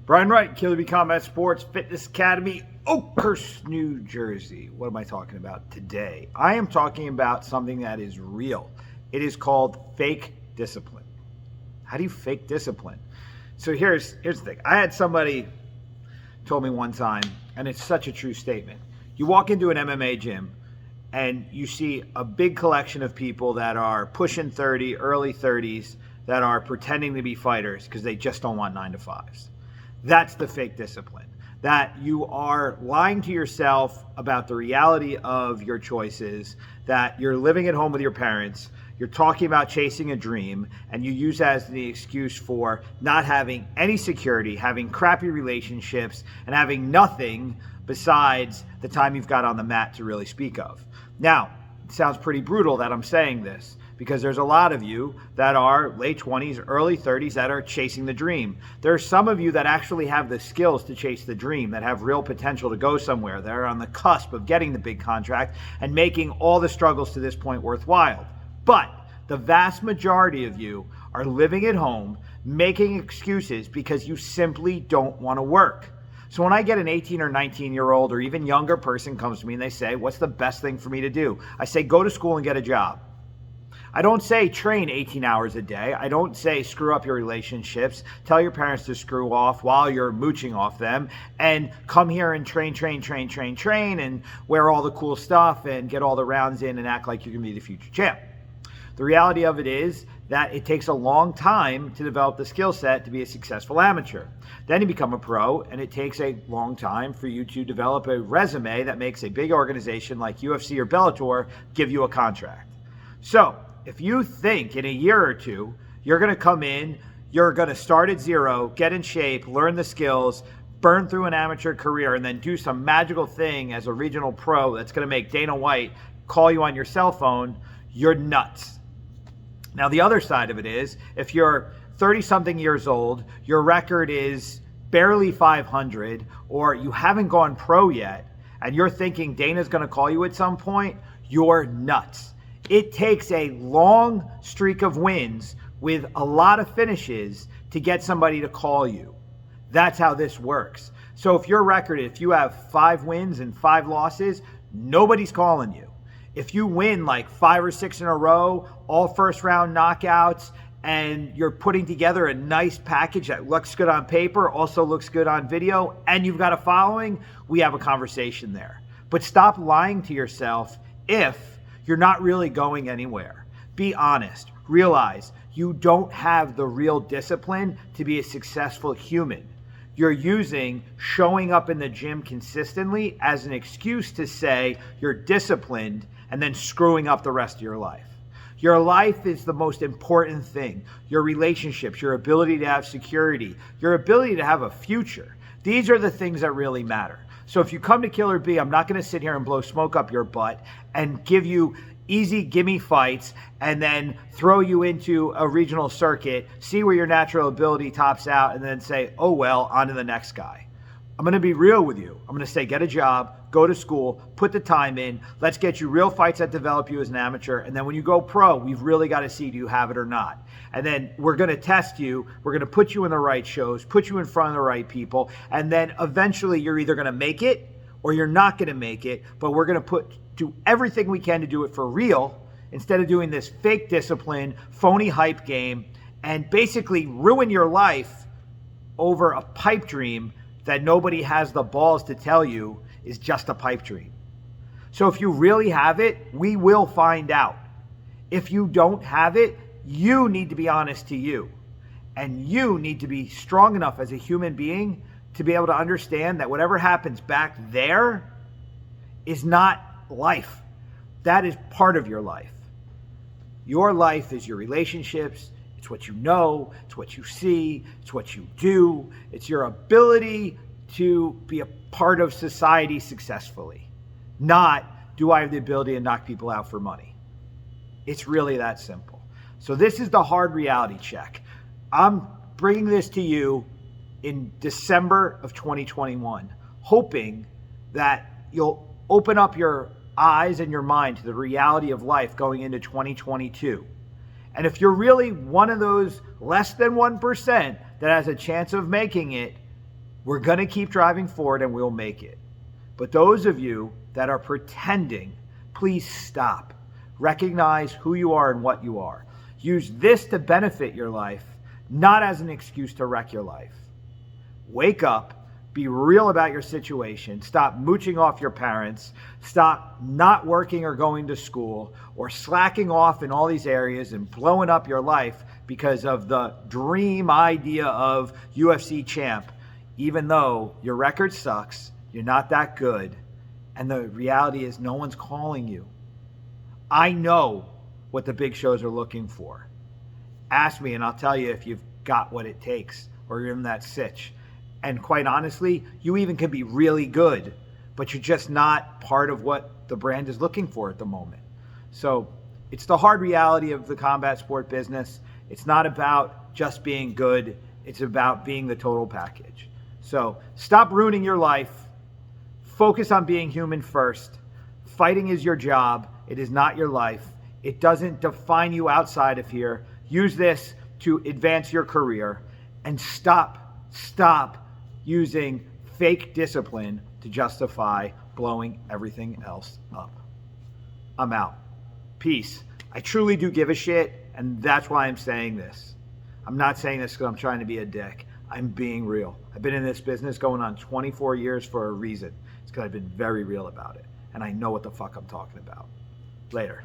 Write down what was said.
Brian Wright, Killer Bee Combat Sports Fitness Academy, Oakhurst, New Jersey. What am I talking about today? I am talking about something that is real. It is called fake discipline. How do you fake discipline? So here's the thing. I had somebody told me one time, and it's such a true statement. You walk into an MMA gym and you see a big collection of people that are pushing 30, early 30s, that are pretending to be fighters because they just don't want 9 to 5s. That's the fake discipline. That you are lying to yourself about the reality of your choices, that you're living at home with your parents, you're talking about chasing a dream, and you use that as the excuse for not having any security, having crappy relationships, and having nothing besides the time you've got on the mat to really speak of. Now, it sounds pretty brutal that I'm saying this, because there's a lot of you that are late 20s, early 30s that are chasing the dream. There are some of you that actually have the skills to chase the dream, that have real potential to go somewhere. They're on the cusp of getting the big contract and making all the struggles to this point worthwhile. But the vast majority of you are living at home, making excuses because you simply don't want to work. So when I get an 18 or 19-year-old or even younger person comes to me and they say, what's the best thing for me to do? I say, go to school and get a job. I don't say train 18 hours a day. I don't say screw up your relationships, tell your parents to screw off while you're mooching off them, and come here and train, and wear all the cool stuff and get all the rounds in and act like you're going to be the future champ. The reality of it is that it takes a long time to develop the skill set to be a successful amateur. Then you become a pro, and it takes a long time for you to develop a resume that makes a big organization like UFC or Bellator give you a contract. So, if you think in a year or two, you're going to come in, you're going to start at zero, get in shape, learn the skills, burn through an amateur career, and then do some magical thing as a regional pro that's going to make Dana White call you on your cell phone, you're nuts. Now, the other side of it is, if you're 30-something years old, your record is barely 500, or you haven't gone pro yet, and you're thinking Dana's going to call you at some point, you're nuts. It takes a long streak of wins with a lot of finishes to get somebody to call you. That's how this works. So if your record, if you have 5 wins and 5 losses, nobody's calling you. If you win like 5 or 6 in a row, all first round knockouts, and you're putting together a nice package that looks good on paper, also looks good on video, and you've got a following, we have a conversation there. But stop lying to yourself if you're not really going anywhere. Be honest. Realize you don't have the real discipline to be a successful human. You're using showing up in the gym consistently as an excuse to say you're disciplined and then screwing up the rest of your life. Your life is the most important thing. Your relationships, your ability to have security, your ability to have a future. These are the things that really matter. So if you come to Killer Bee, I'm not going to sit here and blow smoke up your butt and give you easy gimme fights and then throw you into a regional circuit, see where your natural ability tops out, and then say, oh, well, on to the next guy. I'm going to be real with you. I'm going to say, get a job, go to school, put the time in. Let's get you real fights that develop you as an amateur. And then when you go pro, we've really got to see do you have it or not. And then we're going to test you. We're going to put you in the right shows, put you in front of the right people. And then eventually you're either going to make it or you're not going to make it. But we're going to do everything we can to do it for real instead of doing this fake discipline, phony hype game, and basically ruin your life over a pipe dream that nobody has the balls to tell you is just a pipe dream. So if you really have it, we will find out. If you don't have it, you need to be honest to you. And you need to be strong enough as a human being to be able to understand that whatever happens back there is not life. That is part of your life. Your life is your relationships. It's what you know, it's what you see, it's what you do, it's your ability to be a part of society successfully. Not, do I have the ability to knock people out for money? It's really that simple. So this is the hard reality check. I'm bringing this to you in December of 2021, hoping that you'll open up your eyes and your mind to the reality of life going into 2022. And if you're really one of those less than 1% that has a chance of making it, We're going to keep driving forward and we'll make it. But those of you that are pretending, please stop. Recognize who you are and what you are. Use this to benefit your life, not as an excuse to wreck your life. Wake up, be real about your situation, stop mooching off your parents, stop not working or going to school, or slacking off in all these areas and blowing up your life because of the dream idea of UFC champ, even though your record sucks, you're not that good, and the reality is no one's calling you. I know what the big shows are looking for. Ask me and I'll tell you if you've got what it takes or you're in that sitch. And quite honestly, you even can be really good, but you're just not part of what the brand is looking for at the moment. So it's the hard reality of the combat sport business. It's not about just being good. It's about being the total package. So stop ruining your life. Focus on being human first. Fighting is your job. It is not your life. It doesn't define you outside of here. Use this to advance your career and stop using fake discipline to justify blowing everything else up. I'm out. Peace. I truly do give a shit, and that's why I'm saying this. I'm not saying this because I'm trying to be a dick. I'm being real. I've been in this business going on 24 years for a reason. It's because I've been very real about it, and I know what the fuck I'm talking about. Later.